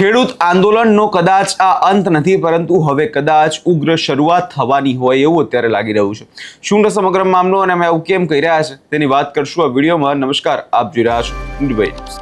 ખેડૂત આંદોલનનો કદાચ આ અંત નથી, પરંતુ હવે કદાચ ઉગ્ર શરૂઆત થવાની હોય એવું અત્યારે લાગી રહ્યું છે। શું સમગ્ર મામલો અને અમે આવું કેમ કહી રહ્યા છે તેની વાત કરશું આ વિડીયોમાં। નમસ્કાર, આપ જોઈ રહ્યા છો નિર્ભય ન્યૂઝ।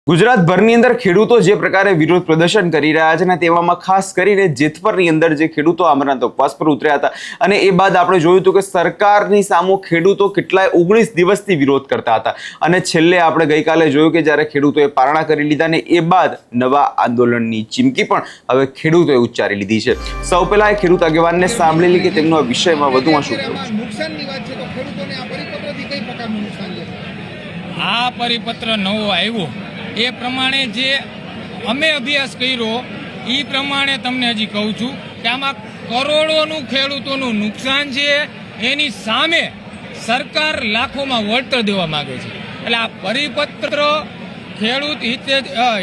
ગુજરાતભરની અંદર ખેડૂતો જે પ્રકારે વિરોધ પ્રદર્શન કરી રહ્યા છે ને તેવામાં ખાસ કરીને જેતપરની અંદર જે ખેડૂતો આમરણાંત ઉપવાસ પર ઉતર્યા હતા અને એ બાદ આપણે જોયું હતું કે સરકારની સામે ખેડૂતો કેટલાય 19 દિવસથી વિરોધ કરતા હતા અને છેલ્લે આપણે ગઈકાલે જોયું કે જ્યારે ખેડૂતોએ પારણા કરી લીધા ને એ બાદ નવા આંદોલનની ચીમકી પણ હવે ખેડૂતોએ ઉચ્ચારી લીધી છે। સૌ પહેલા એ ખેડૂત આગેવાનને સાંભળી લી કે તેમનો આ વિષયમાં વધુમાં શું કહેવું છે। નુકસાનની વાત છે તો ખેડૂતોને આ પરિપત્રથી કઈ પ્રકારનું નુકસાન છે? આ પરિપત્ર નવો આવ્યો એ પ્રમાણે જે અમે અભ્યાસ કર્યો એ પ્રમાણે તમને હજી કહું છું કે આમાં કરોડોનું ખેડૂતોનું નુકસાન છે, એની સામે સરકાર લાખોમાં વળતર દેવા માંગે છે। એટલે આ પરિપત્ર ખેડૂત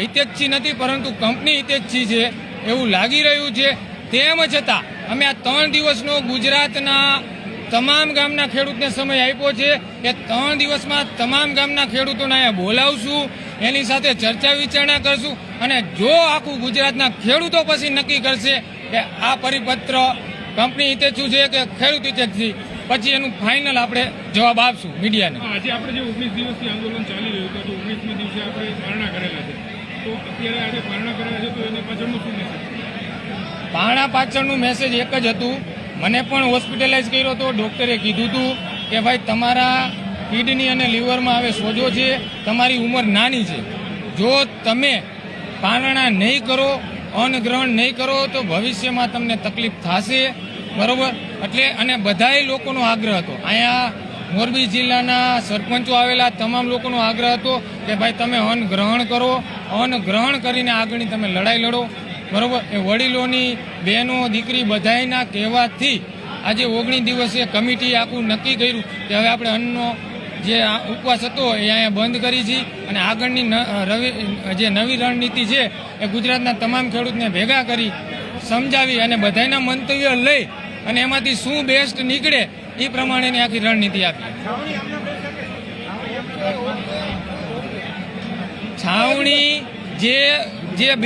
હિતેચ્છી નથી પરંતુ કંપની હિતેચ્છી છે એવું લાગી રહ્યું છે। તેમ છતાં અમે આ 3 દિવસનો ગુજરાતના તમામ ગામના ખેડૂતને સમય આપ્યો છે કે 3 દિવસમાં તમામ ગામના ખેડૂતોને અહીંયા બોલાવશું, એની સાથે ચર્ચા વિચારણા કરશું અને જો આખું ગુજરાતના ખેડૂતો પછી નક્કી કરશે કે આ પરિપત્ર કંપની હિતેચ્છુ છે કે ખેડૂત હિતેચ્છી, પછી એનું ફાઇનલ આપણે જવાબ આપશું મીડિયાને। આજે આપણે જે 19 દિવસથી આંદોલન ચાલી રહ્યું હતું, 19મી દિવસે આપણે પારણા કરેલા છે, તો અત્યારે આજે પારણા કરેલા છે તો એની પાછળનું શું મેસેજ? પારણા પાછળનું મેસેજ એક જ હતું। મને પણ હોસ્પિટલાઇઝ કર્યો હતો, ડૉક્ટરે કીધું હતું કે ભાઈ તમારા કિડની અને લીવરમાં હવે સોજો છે, તમારી ઉંમર નાની છે, જો તમે પારણા નહીં કરો, અન્નગ્રહણ નહીં કરો તો ભવિષ્યમાં તમને તકલીફ થશે, બરોબર? એટલે અને બધાય લોકોનો આગ્રહ હતો, અહીંયા મોરબી જિલ્લાના સરપંચો આવેલા તમામ લોકોનો આગ્રહ હતો કે ભાઈ તમે અન્ન ગ્રહણ કરો, અન્ન ગ્રહણ કરીને આગળની તમે લડાઈ લડો, બરોબર? એ વડીલોની બહેનો દીકરી બધાયના કહેવાથી આજે 19 દિવસે કમિટી આખું નક્કી કર્યું કે હવે આપણે અન્નનો જે ઉપવાસ હતો એ અહીંયા બંધ કરી છે અને આગળની જે નવી રણનીતિ છે એ ગુજરાતના તમામ ખેડૂતને ભેગા કરી સમજાવી અને બધાના મંતવ્ય લઈ અને એમાંથી શું બેસ્ટ નીકળે એ પ્રમાણેની આખી રણનીતિ આપી। છાવણી જે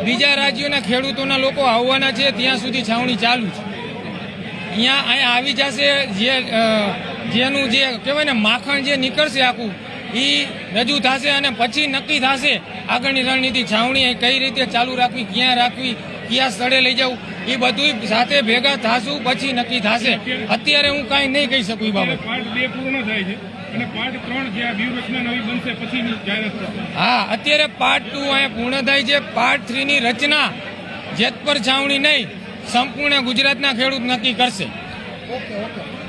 બીજા રાજ્યોના ખેડૂતોના લોકો આવવાના છે ત્યાં સુધી છાવણી ચાલુ છે। અહીંયા આવી જશે જેનું જે કહેવાય ને માખણ જે નીકળશે આખું એ રજૂ થશે અને પછી નક્કી થશે આગળની રણનીતિ, છાવણી કઈ રીતે ચાલુ રાખવી, ક્યાં રાખવી, કયા સ્થળે લઈ જવું, એ બધું સાથે ભેગા થશું પછી નક્કી થશે। અત્યારે હું કાંઈ નહીં કહી શકું એ બાબત। પાર્ટ 2 પૂર્ણ થાય છે અને પાર્ટ 3 જે આ વ્યૂહરચના નવી બનશે પછીની જાહેરાત થશે। હા, અત્યારે પાર્ટ 2 અહીંયા પૂર્ણ થાય છે, પાર્ટ 3 ની રચના જેતપર છાવણી નહીં સંપૂર્ણ ગુજરાતના ખેડૂત નક્કી કરશે।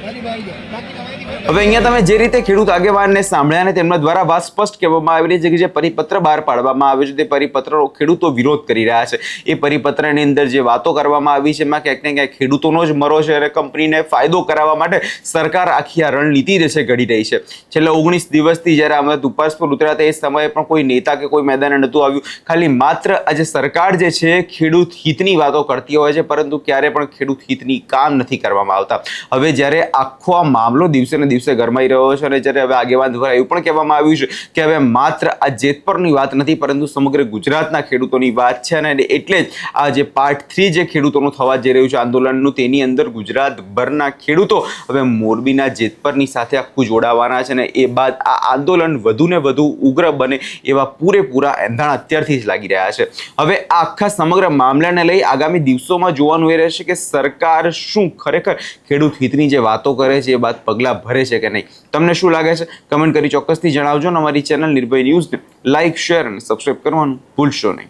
હવે અહીંયા તમે જે રીતે ખેડૂત આગેવાનને સાંભળ્યા અને તેમના દ્વારા વાત સ્પષ્ટ કહેવામાં આવી રહી છે કે જે પરિપત્ર બહાર પાડવામાં આવ્યો છે તે પરિપત્રનો ખેડૂતો વિરોધ કરી રહ્યા છે। એ પરિપત્રની અંદર જે વાતો કરવામાં આવી છે એમાં ક્યાંક ને ક્યાંક ખેડૂતોનો જ મરો છે અને કંપનીને ફાયદો કરાવવા માટે સરકાર આખી આ રણનીતિ જે છે ઘડી રહી છે। છેલ્લા 19 દિવસથી જ્યારે અમે ઉપવાસ પર ઉતર્યા હતા એ સમયે પણ કોઈ નેતા કે કોઈ મેદાને નહોતું આવ્યું, ખાલી માત્ર આજે સરકાર જે છે ખેડૂત હિતની વાતો કરતી હોય છે પરંતુ ક્યારે પણ ખેડૂત હિતની કામ નથી કરવામાં આવતા। હવે જ્યારે આખો આ મામલો દિવસે ને દિવસે ગરમાઈ રહ્યો છે અને જ્યારે હવે આગેવાન દ્વારા એવું પણ કહેવામાં આવ્યું છે કે હવે માત્ર આ જેતપરની વાત નથી પરંતુ સમગ્ર ગુજરાતના ખેડૂતોની વાત છે અને એટલે જ આ જે પાર્ટ 3 જે ખેડૂતોનું થવા જઈ રહ્યું છે આંદોલનનું, તેની અંદર ગુજરાતભરના ખેડૂતો હવે મોરબીના જેતપરની સાથે આખું જોડાવાના છે અને એ બાદ આ આંદોલન વધુ ને વધુ ઉગ્ર બને એવા પૂરેપૂરા એંધાણ અત્યારથી જ લાગી રહ્યા છે। હવે આ આખા સમગ્ર મામલાને લઈ આગામી દિવસોમાં જોવાનું એ રહેશે કે સરકાર શું ખરેખર ખેડૂત હિતની જે વાતો કરે છે એ બાદ પગલાં ભરે છે કે નહીં। તમને શું લાગે છે કમેન્ટ કરી ચોક્કસથી જણાવજો અને અમારી ચેનલ નિર્ભય ન્યૂઝને લાઇક, શેર અને સબસ્ક્રાઇબ કરવાનું ભૂલશો નહીં।